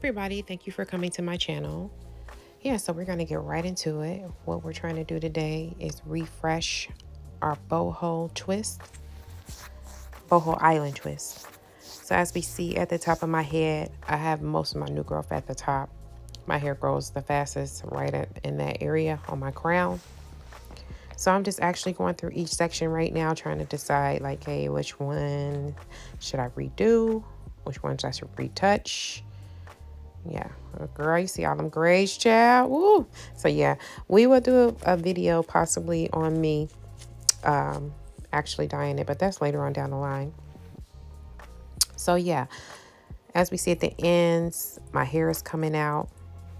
everybody, thank you for coming to my channel. Yeah, so we're going to get right into it. What we're trying to do today is refresh our boho island twist. So as we see at the top of my head, I have most of my new growth at the top. My hair grows the fastest in that area on my crown. So I'm just actually going through each section right now, trying to decide like, hey, which one should I redo? Which ones I should retouch? Yeah, girl, you see all them grays, child. Woo! So yeah, we will do a video possibly on me actually dyeing it, but that's later on down the line. So yeah, as we see at the ends, my hair is coming out.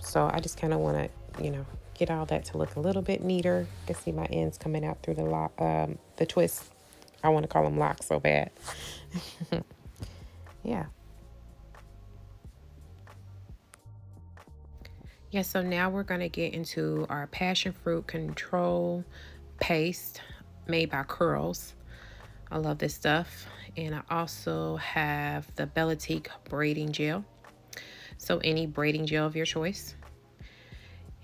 So I just kind of want to, get all that to look a little bit neater. You can see my ends coming out through the twist. I want to call them locks so bad. Yeah. Yeah, so now we're going to get into our passion fruit control paste made by Curls. I love this stuff. And I also have the Bellatique braiding gel. So any braiding gel of your choice.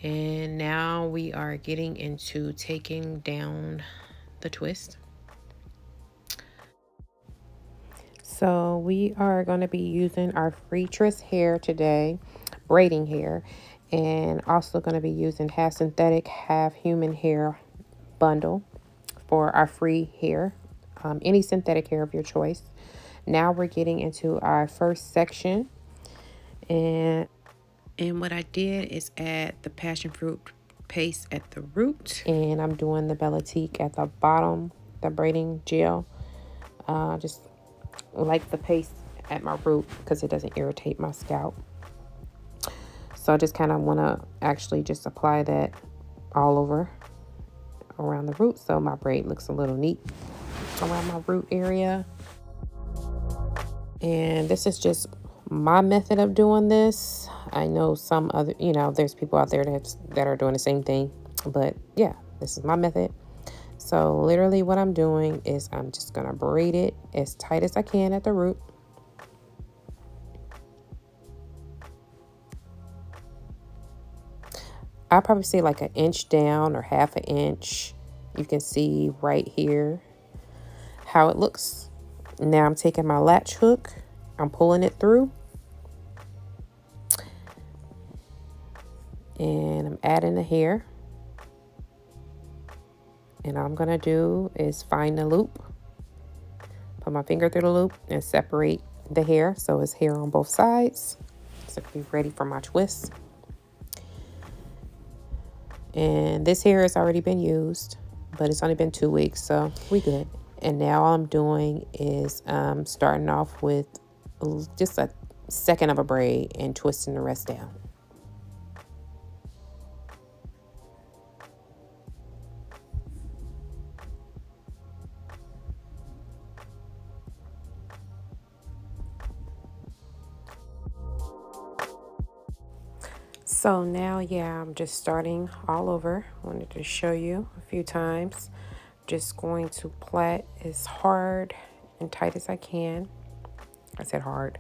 And now we are getting into taking down the twist. So we are going to be using our free twist hair today, braiding hair, and also going to be using half synthetic, half human hair bundle for our free hair, any synthetic hair of your choice. Now we're getting into our first section, and what I did is add the passion fruit paste at the root, and I'm doing the Bellatique at the bottom, the braiding gel. Just like the paste at my root because it doesn't irritate my scalp. So I just kind of want to actually just apply that all over around the root so my braid looks a little neat around my root area. And this is just my method of doing this. I know some other, there's people out there that are doing the same thing, but yeah, this is my method. So literally what I'm doing is I'm just gonna braid it as tight as I can at the root. I'll probably say like an inch down or half an inch. You can see right here how it looks. Now I'm taking my latch hook, I'm pulling it through, and I'm adding the hair. And all I'm gonna do is find the loop, put my finger through the loop and separate the hair so it's hair on both sides. So I can be ready for my twist. And this hair has already been used, but it's only been 2 weeks, so we good. And now all I'm doing is starting off with just a second of a braid and twisting the rest down. So now, yeah, I'm just starting all over. Wanted to show you a few times. Just going to plait as hard and tight as I can. I said hard,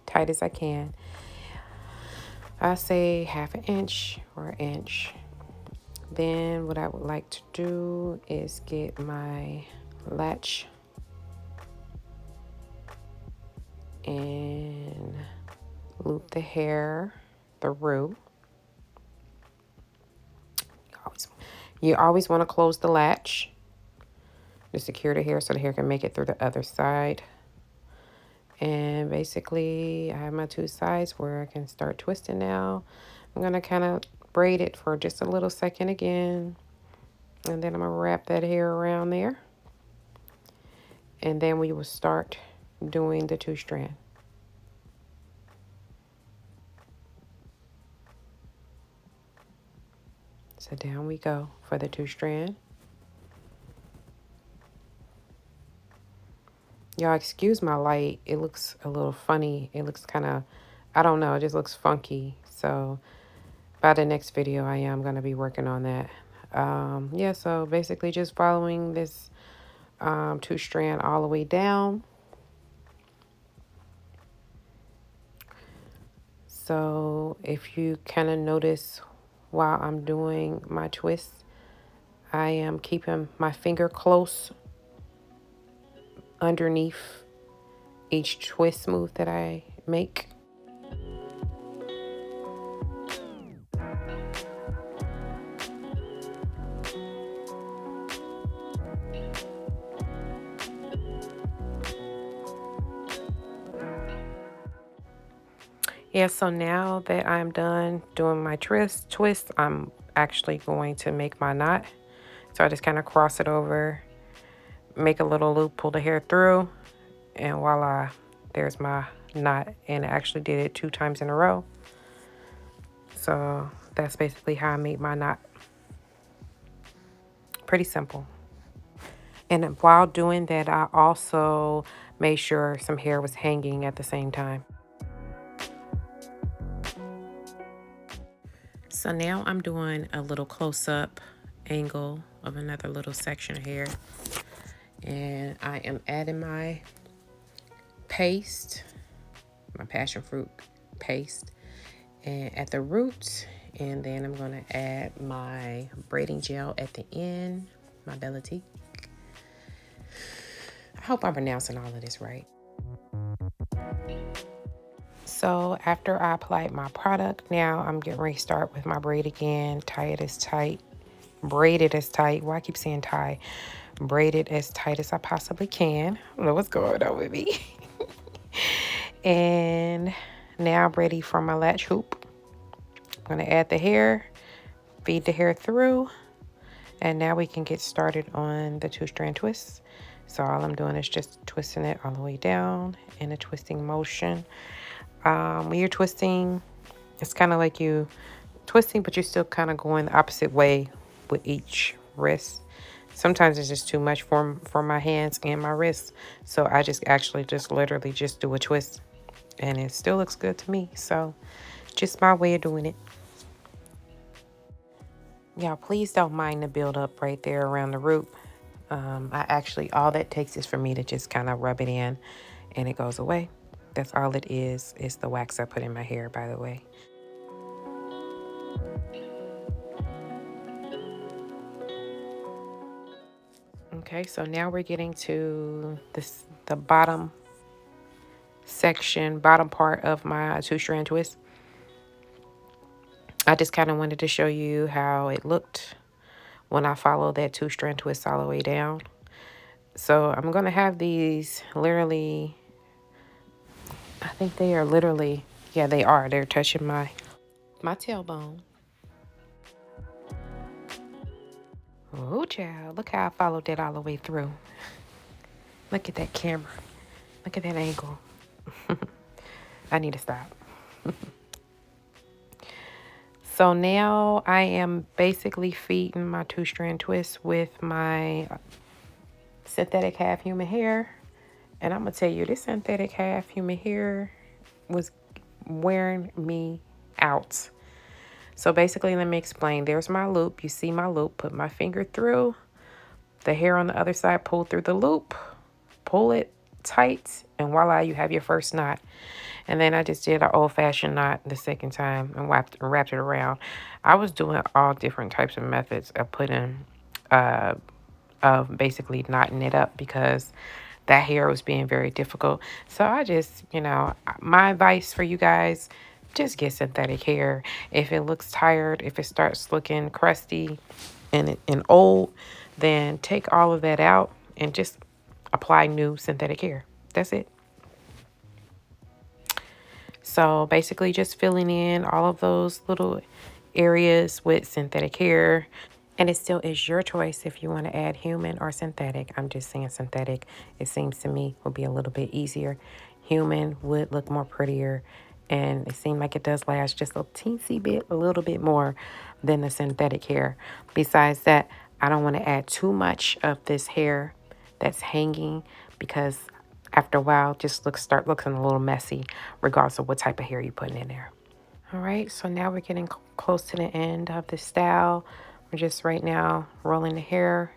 tight as I can. I say half an inch or an inch. Then what I would like to do is get my latch and loop the hair through. You always want to close the latch to secure the hair so the hair can make it through the other side. And basically I have my 2 sides where I can start twisting now. I'm going to kind of braid it for just a little second again. And then I'm going to wrap that hair around there. And then we will start doing the 2-strand. So down we go for the 2-strand. Y'all excuse my light. It looks a little funny. It looks kind of, I don't know, it just looks funky. So by the next video, I am going to be working on that. Yeah, so basically just following this 2-strand all the way down. So if you kind of notice while I'm doing my twists, I am keeping my finger close underneath each twist move that I make. Yeah, so now that I'm done doing my twist, I'm actually going to make my knot. So I just kind of cross it over, make a little loop, pull the hair through, and voila, there's my knot. And I actually did it 2 times in a row. So that's basically how I made my knot. Pretty simple. And while doing that, I also made sure some hair was hanging at the same time. So now I'm doing a little close-up angle of another little section of hair. And I am adding my paste, my passion fruit paste, and at the root. And then I'm going to add my braiding gel at the end, my Bellatique. I hope I'm pronouncing all of this right. So after I applied my product, now I'm getting ready to start with my braid again. Tie it as tight, braid it as tight. Well, I keep saying tie. Braid it as tight as I possibly can. I don't know what's going on with me. And now I'm ready for my latch hoop. I'm going to add the hair, feed the hair through, and now we can get started on the 2-strand twists. So all I'm doing is just twisting it all the way down in a twisting motion. When you're twisting, it's kind of like you twisting, but you're still kind of going the opposite way with each wrist. Sometimes it's just too much for my hands and my wrists. So I just literally just do a twist, and it still looks good to me. So just my way of doing it. Y'all, please don't mind the build up right there around the root. All that takes is for me to just kind of rub it in and it goes away. That's all it is the wax I put in my hair, by the way. Okay, so now we're getting to the bottom section, bottom part of my 2-strand twist. I just kind of wanted to show you how it looked when I followed that 2-strand twist all the way down. So I'm going to have these literally, I think they are literally, yeah, they are. They're touching my tailbone. Oh, child, look how I followed that all the way through. Look at that camera. Look at that angle. I need to stop. So now I am basically feeding my 2-strand twist with my synthetic half human hair. And I'm going to tell you, this synthetic half human hair was wearing me out. So basically, let me explain. There's my loop. You see my loop. Put my finger through. The hair on the other side, pull through the loop. Pull it tight. And voila, you have your first knot. And then I just did an old-fashioned knot the second time and wrapped it around. I was doing all different types of methods of putting, of basically knotting it up because that hair was being very difficult. So I just, my advice for you guys, just get synthetic hair. If it looks tired, if it starts looking crusty and old, then take all of that out and just apply new synthetic hair. That's it. So basically just filling in all of those little areas with synthetic hair. And it still is your choice if you want to add human or synthetic. I'm just saying synthetic. It seems to me will be a little bit easier. Human would look more prettier. And it seemed like it does last just a teensy bit, a little bit more than the synthetic hair. Besides that, I don't want to add too much of this hair that's hanging because after a while, just start looking a little messy, regardless of what type of hair you're putting in there. All right, so now we're getting close to the end of the style. We're just right now rolling the hair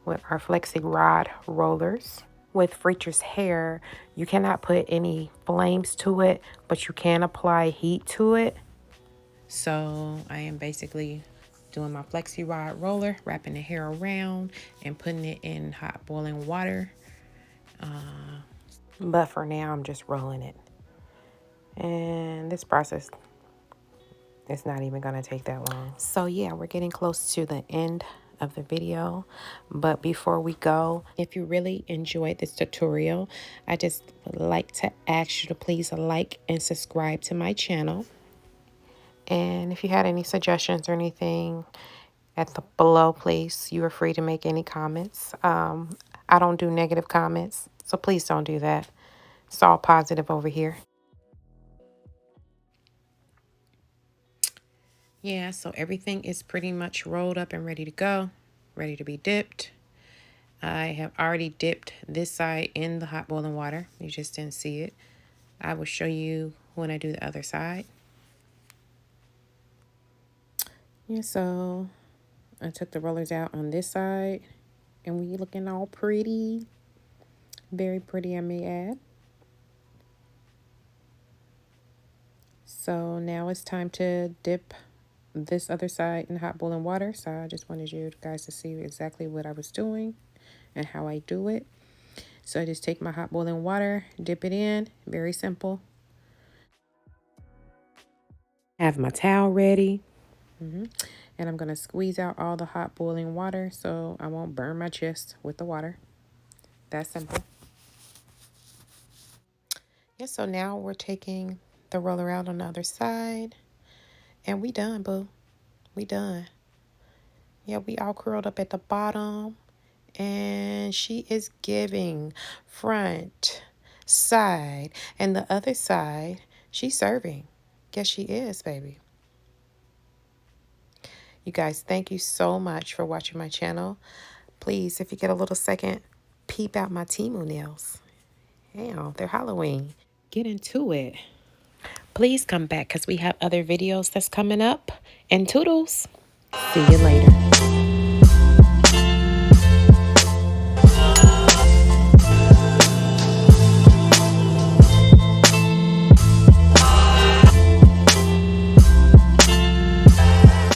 with our flexi rod rollers. with Freacher's hair, you cannot put any flames to it, but you can apply heat to it. So I am basically doing my flexi rod roller, wrapping the hair around and putting it in hot boiling water. But for now, I'm just rolling it. And this process, it's not even going to take that long. So yeah, we're getting close to the end of the video. But before we go, if you really enjoyed this tutorial, I just would like to ask you to please like and subscribe to my channel. And if you had any suggestions or anything at the below, please, you are free to make any comments. I don't do negative comments, so please don't do that. It's all positive over here. Yeah, so everything is pretty much rolled up and ready to go, ready to be dipped. I have already dipped this side in the hot boiling water. You just didn't see it. I will show you when I do the other side. Yeah, so I took the rollers out on this side, and we looking all pretty. Very pretty, I may add. So now it's time to dip this other side in hot boiling water. So I just wanted you guys to see exactly what I was doing and how I do it. So I just take my hot boiling water, dip it in, very simple. Have my towel ready. And I'm going to squeeze out all the hot boiling water so I won't burn my chest with the water. That's simple. Yeah, so now we're taking the roller out on the other side. And we done, boo. We done. Yeah, we all curled up at the bottom. And she is giving front, side, and the other side, she's serving. Yes, she is, baby. You guys, thank you so much for watching my channel. Please, if you get a little second, peep out my Temu nails. Damn, they're Halloween. Get into it. Please come back because we have other videos that's coming up. And toodles. See you later.